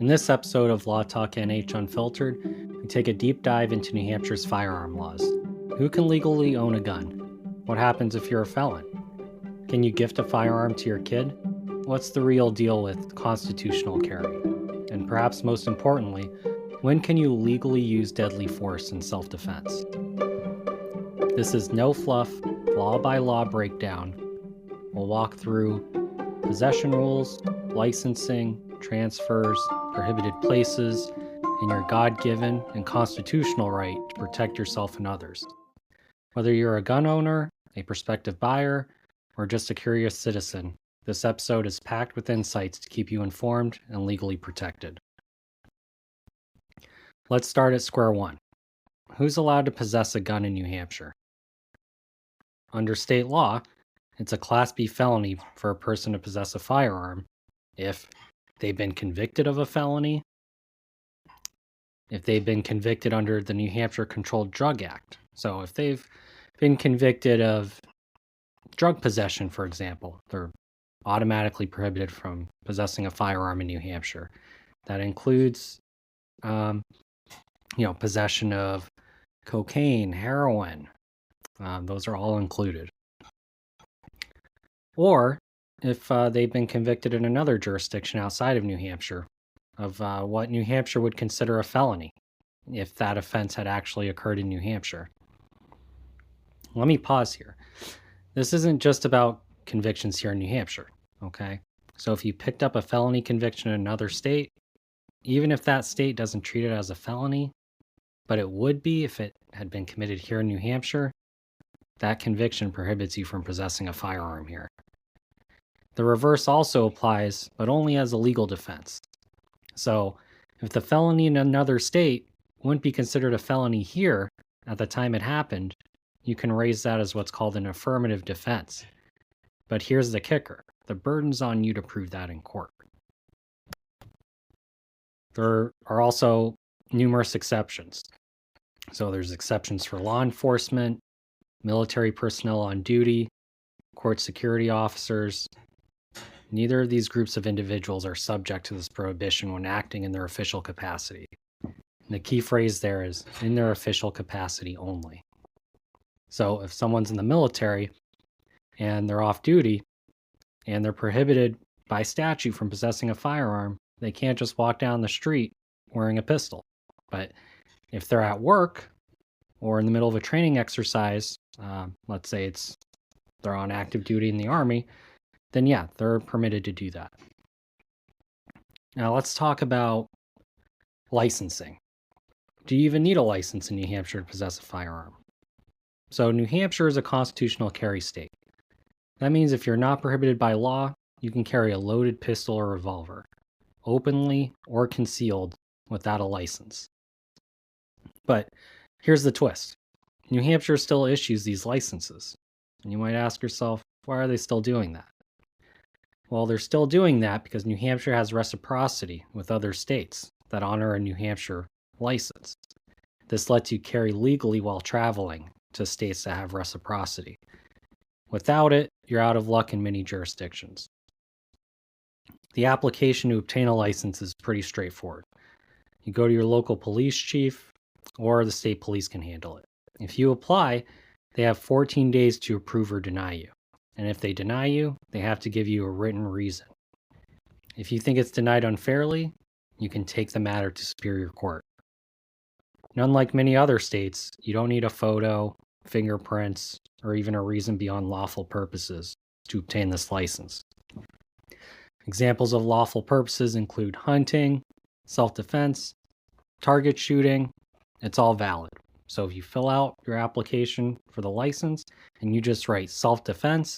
In this episode of Law Talk NH Unfiltered, we take a deep dive into New Hampshire's firearm laws. Who can legally own a gun? What happens if you're a felon? Can you gift a firearm to your kid? What's the real deal with constitutional carry? And perhaps most importantly, when can you legally use deadly force in self-defense? This is no fluff, law-by-law breakdown. We'll walk through possession rules, licensing, transfers, prohibited places, and your God-given and constitutional right to protect yourself and others. Whether you're a gun owner, a prospective buyer, or just a curious citizen, this episode is packed with insights to keep you informed and legally protected. Let's start at square one. Who's allowed to possess a gun in New Hampshire? Under state law, it's a Class B felony for a person to possess a firearm if they've been convicted of a felony, if they've been convicted under the New Hampshire Controlled Drug Act. So if they've been convicted of drug possession, for example, they're automatically prohibited from possessing a firearm in New Hampshire. That includes, possession of cocaine, heroin. Those are all included. Or if they've been convicted in another jurisdiction outside of New Hampshire of what New Hampshire would consider a felony, if that offense had actually occurred in New Hampshire. Let me pause here. This isn't just about convictions here in New Hampshire, okay? So if you picked up a felony conviction in another state, even if that state doesn't treat it as a felony, but it would be if it had been committed here in New Hampshire, that conviction prohibits you from possessing a firearm here. The reverse also applies, but only as a legal defense. So if the felony in another state wouldn't be considered a felony here at the time it happened, you can raise that as what's called an affirmative defense. But here's the kicker. The burden's on you to prove that in court. There are also numerous exceptions. So there's exceptions for law enforcement, military personnel on duty, court security officers. Neither of these groups of individuals are subject to this prohibition when acting in their official capacity. And the key phrase there is in their official capacity only. So if someone's in the military and they're off duty and they're prohibited by statute from possessing a firearm, they can't just walk down the street wearing a pistol. But if they're at work or in the middle of a training exercise, let's say they're on active duty in the Army, then yeah, they're permitted to do that. Now let's talk about licensing. Do you even need a license in New Hampshire to possess a firearm? So New Hampshire is a constitutional carry state. That means if you're not prohibited by law, you can carry a loaded pistol or revolver, openly or concealed without a license. But here's the twist. New Hampshire still issues these licenses. And you might ask yourself, why are they still doing that? Well, they're still doing that because New Hampshire has reciprocity with other states that honor a New Hampshire license. This lets you carry legally while traveling to states that have reciprocity. Without it, you're out of luck in many jurisdictions. The application to obtain a license is pretty straightforward. You go to your local police chief, or the state police can handle it. If you apply, they have 14 days to approve or deny you. And if they deny you, they have to give you a written reason. If you think it's denied unfairly, you can take the matter to Superior Court. And unlike many other states, you don't need a photo, fingerprints, or even a reason beyond lawful purposes to obtain this license. Examples of lawful purposes include hunting, self-defense, target shooting. It's all valid. So if you fill out your application for the license and you just write self-defense,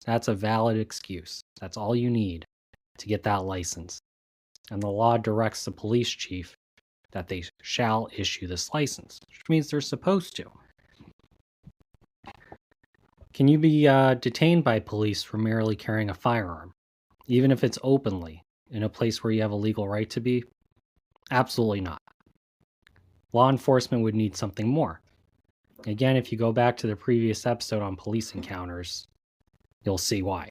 that's a valid excuse. That's all you need to get that license. And the law directs the police chief that they shall issue this license, which means they're supposed to. Can you be detained by police for merely carrying a firearm, even if it's openly in a place where you have a legal right to be? Absolutely not. Law enforcement would need something more. Again, if you go back to the previous episode on police encounters, you'll see why.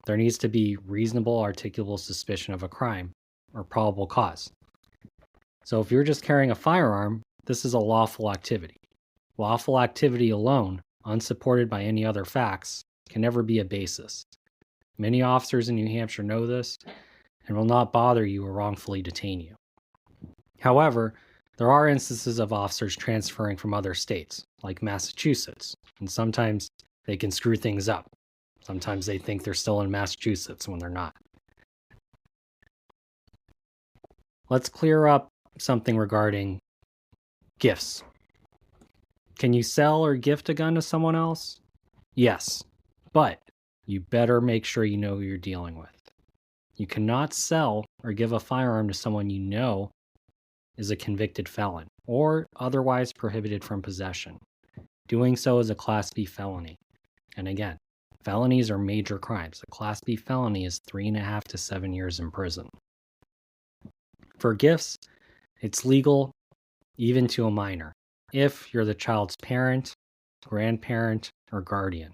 There needs to be reasonable articulable suspicion of a crime, or probable cause. So if you're just carrying a firearm, this is a lawful activity. Lawful activity alone, unsupported by any other facts, can never be a basis. Many officers in New Hampshire know this and will not bother you or wrongfully detain you. However, there are instances of officers transferring from other states, like Massachusetts, and sometimes they can screw things up. Sometimes they think they're still in Massachusetts when they're not. Let's clear up something regarding gifts. Can you sell or gift a gun to someone else? Yes, but you better make sure you know who you're dealing with. You cannot sell or give a firearm to someone you know is a convicted felon or otherwise prohibited from possession. Doing so is a Class B felony. And again, felonies are major crimes. A Class B felony is 3.5 to 7 years in prison. For gifts, it's legal even to a minor if you're the child's parent, grandparent, or guardian.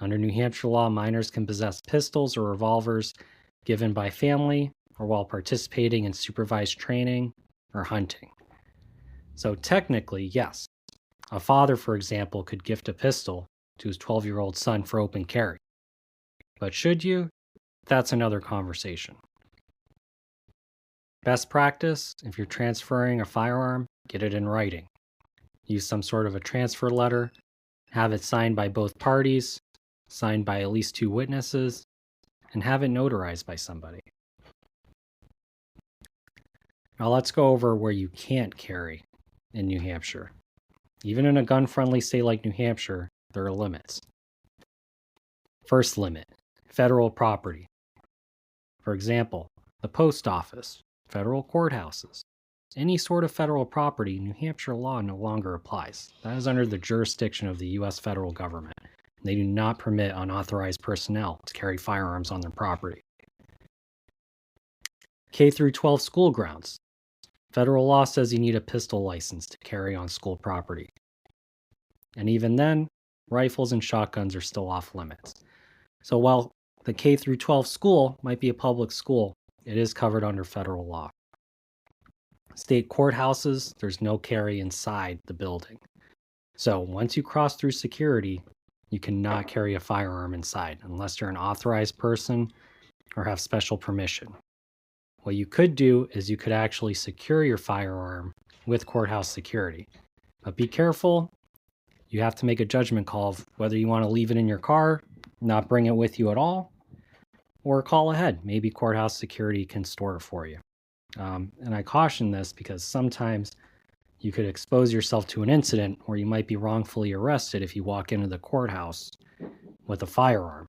Under New Hampshire law, minors can possess pistols or revolvers given by family or while participating in supervised training or hunting. So technically, yes, a father, for example, could gift a pistol to his 12-year-old son for open carry. But should you? That's another conversation. Best practice, if you're transferring a firearm, get it in writing. Use some sort of a transfer letter, have it signed by both parties, signed by at least 2 witnesses, and have it notarized by somebody. Now let's go over where you can't carry in New Hampshire. Even in a gun-friendly state like New Hampshire, there are limits. First limit, federal property. For example, the post office, federal courthouses, any sort of federal property, New Hampshire law no longer applies. That is under the jurisdiction of the U.S. federal government. They do not permit unauthorized personnel to carry firearms on their property. K through 12 school grounds. Federal law says you need a pistol license to carry on school property. And even then, rifles and shotguns are still off limits. So while the K through 12 school might be a public school, it is covered under federal law. State courthouses, there's no carry inside the building. So once you cross through security, you cannot carry a firearm inside unless you're an authorized person or have special permission. What you could do is you could actually secure your firearm with courthouse security. But be careful. You have to make a judgment call of whether you want to leave it in your car, not bring it with you at all, or call ahead. Maybe courthouse security can store it for you. And I caution this because sometimes you could expose yourself to an incident where you might be wrongfully arrested if you walk into the courthouse with a firearm.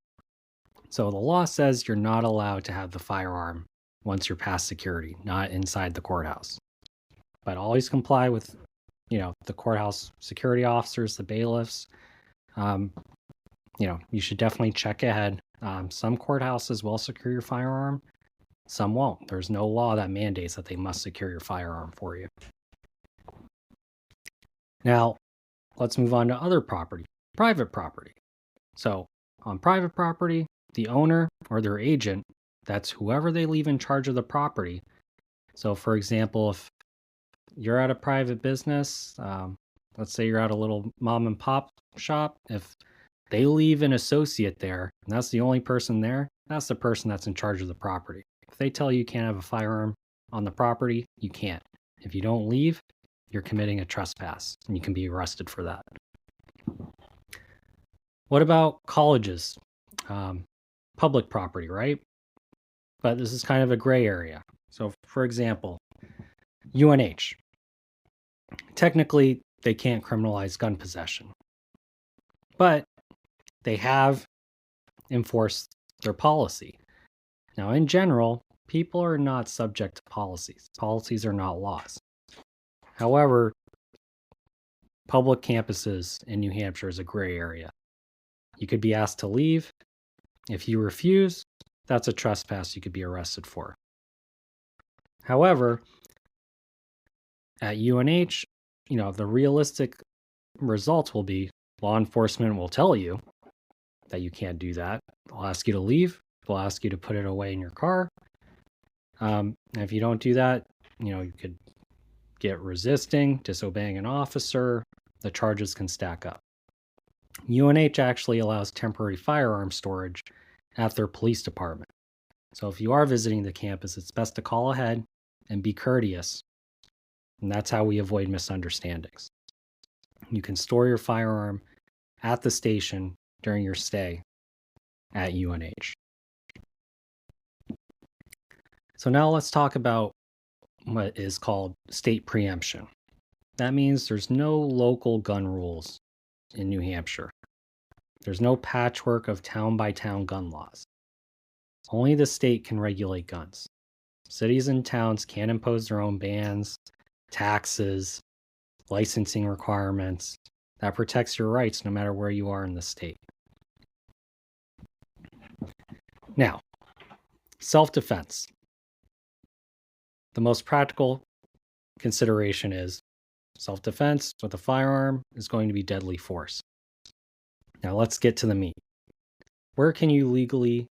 So the law says you're not allowed to have the firearm once you're past security, not inside the courthouse. But always comply with, the courthouse security officers, the bailiffs. You should definitely check ahead. Some courthouses will secure your firearm. Some won't. There's no law that mandates that they must secure your firearm for you. Now, let's move on to other property, private property. So, on private property, the owner or their agent, that's whoever they leave in charge of the property. So, for example, if you're at a private business, let's say you're at a little mom and pop shop, if they leave an associate there, and that's the only person there, that's the person that's in charge of the property. If they tell you you can't have a firearm on the property, you can't. If you don't leave, you're committing a trespass, and you can be arrested for that. What about colleges? Public property, right? But this is kind of a gray area. So, for example, UNH. Technically, they can't criminalize gun possession. But they have enforced their policy. Now, in general, people are not subject to policies. Policies are not laws. However, public campuses in New Hampshire is a gray area. You could be asked to leave. If you refuse, that's a trespass you could be arrested for. However, at UNH, the realistic results will be law enforcement will tell you that you can't do that. They'll ask you to leave. They'll ask you to put it away in your car. If you don't do that, you could get resisting, disobeying an officer. The charges can stack up. UNH actually allows temporary firearm storage at their police department. So if you are visiting the campus, it's best to call ahead and be courteous. And that's how we avoid misunderstandings. You can store your firearm at the station during your stay at UNH. So now let's talk about what is called state preemption. That means there's no local gun rules in New Hampshire. There's no patchwork of town-by-town gun laws. Only the state can regulate guns. Cities and towns can't impose their own bans, taxes, licensing requirements. That protects your rights no matter where you are in the state. Now, self-defense. The most practical consideration is self-defense with a firearm is going to be deadly force. Now let's get to the meat. Where can you legally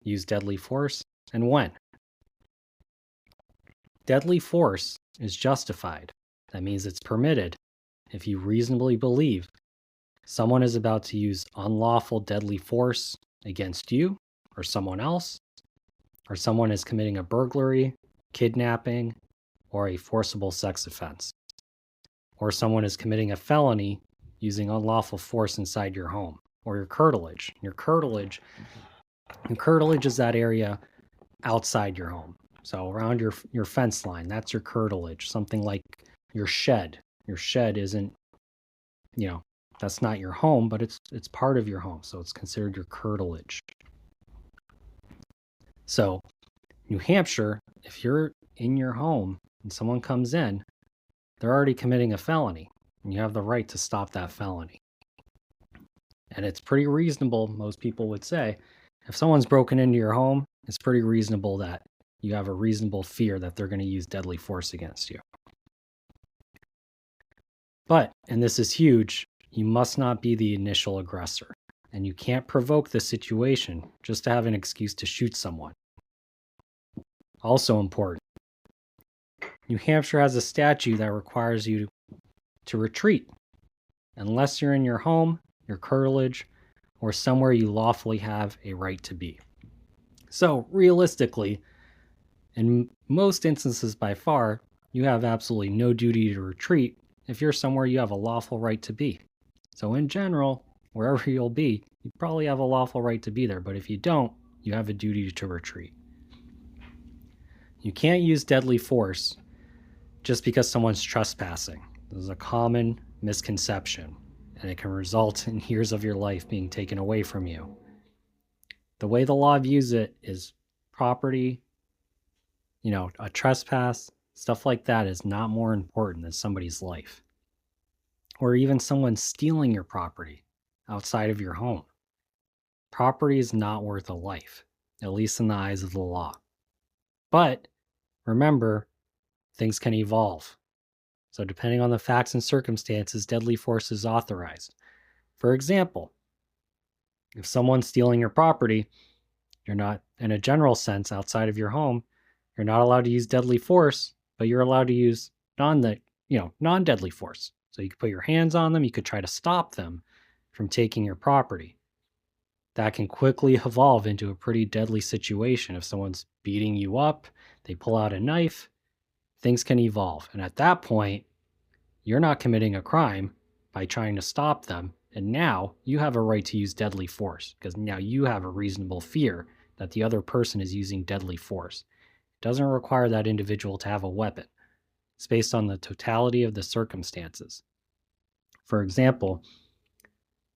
use deadly force and when? Deadly force is justified. That means it's permitted if you reasonably believe someone is about to use unlawful deadly force against you or someone else, or someone is committing a burglary, kidnapping, or a forcible sex offense, or someone is committing a felony using unlawful force inside your home, or your curtilage. Your curtilage is that area outside your home. So around your fence line, that's your curtilage. Something like your shed. Your shed isn't, that's not your home, but it's part of your home. So it's considered your curtilage. So New Hampshire, if you're in your home and someone comes in, they're already committing a felony, and you have the right to stop that felony. And it's pretty reasonable, most people would say, if someone's broken into your home, it's pretty reasonable that you have a reasonable fear that they're going to use deadly force against you. But, and this is huge, you must not be the initial aggressor, and you can't provoke the situation just to have an excuse to shoot someone. Also important, New Hampshire has a statute that requires you to retreat unless you're in your home, your curtilage, or somewhere you lawfully have a right to be. So realistically, in most instances by far, you have absolutely no duty to retreat if you're somewhere you have a lawful right to be. So in general, wherever you'll be, you probably have a lawful right to be there, but if you don't, you have a duty to retreat. You can't use deadly force just because someone's trespassing. This is a common misconception, and it can result in years of your life being taken away from you. The way the law views it is property, a trespass, stuff like that is not more important than somebody's life. Or even someone stealing your property outside of your home. Property is not worth a life, at least in the eyes of the law. But remember, things can evolve. So depending on the facts and circumstances, deadly force is authorized. For example, if someone's stealing your property, you're not, in a general sense, outside of your home, you're not allowed to use deadly force, but you're allowed to use non-deadly force. So you could put your hands on them, you could try to stop them from taking your property. That can quickly evolve into a pretty deadly situation. If someone's beating you up, they pull out a knife, things can evolve. And at that point, you're not committing a crime by trying to stop them. And now you have a right to use deadly force because now you have a reasonable fear that the other person is using deadly force. It doesn't require that individual to have a weapon. It's based on the totality of the circumstances. For example,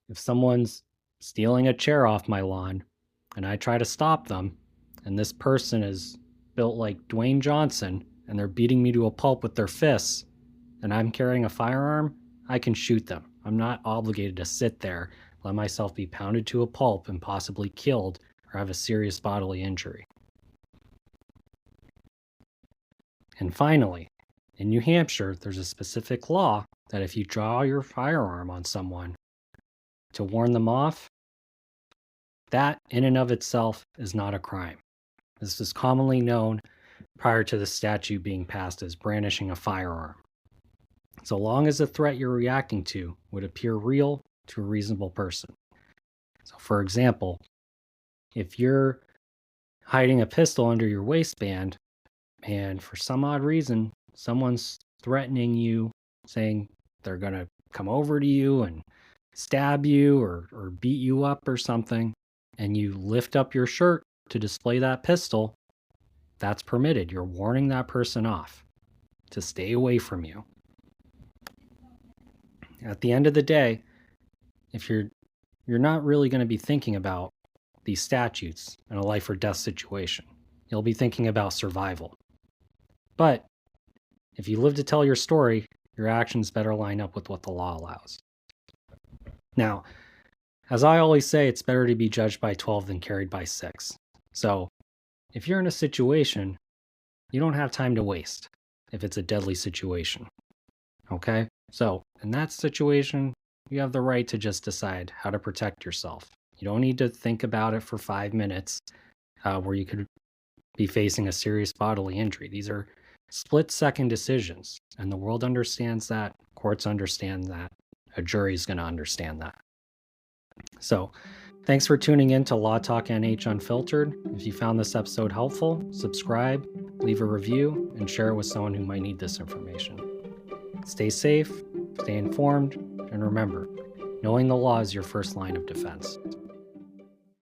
if someone's stealing a chair off my lawn and I try to stop them, and this person is built like Dwayne Johnson and they're beating me to a pulp with their fists, and I'm carrying a firearm, I can shoot them. I'm not obligated to sit there, let myself be pounded to a pulp and possibly killed or have a serious bodily injury. And finally, in New Hampshire, there's a specific law that if you draw your firearm on someone to warn them off, that in and of itself is not a crime. This is commonly known prior to the statute being passed as brandishing a firearm. So long as the threat you're reacting to would appear real to a reasonable person. So, for example, if you're hiding a pistol under your waistband and for some odd reason someone's threatening you, saying they're going to come over to you and stab you or beat you up or something, and you lift up your shirt to display that pistol, that's permitted. You're warning that person off to stay away from you. At the end of the day, if you're not really going to be thinking about these statutes in a life or death situation. You'll be thinking about survival. But if you live to tell your story, your actions better line up with what the law allows. Now, as I always say, it's better to be judged by 12 than carried by 6. So if you're in a situation, you don't have time to waste if it's a deadly situation. Okay? So in that situation, you have the right to just decide how to protect yourself. You don't need to think about it for 5 minutes where you could be facing a serious bodily injury. These are split-second decisions, and the world understands that. Courts understand that. A jury is going to understand that. So, thanks for tuning in to Law Talk NH Unfiltered. If you found this episode helpful, subscribe, leave a review, and share it with someone who might need this information. Stay safe, stay informed, and remember, knowing the law is your first line of defense.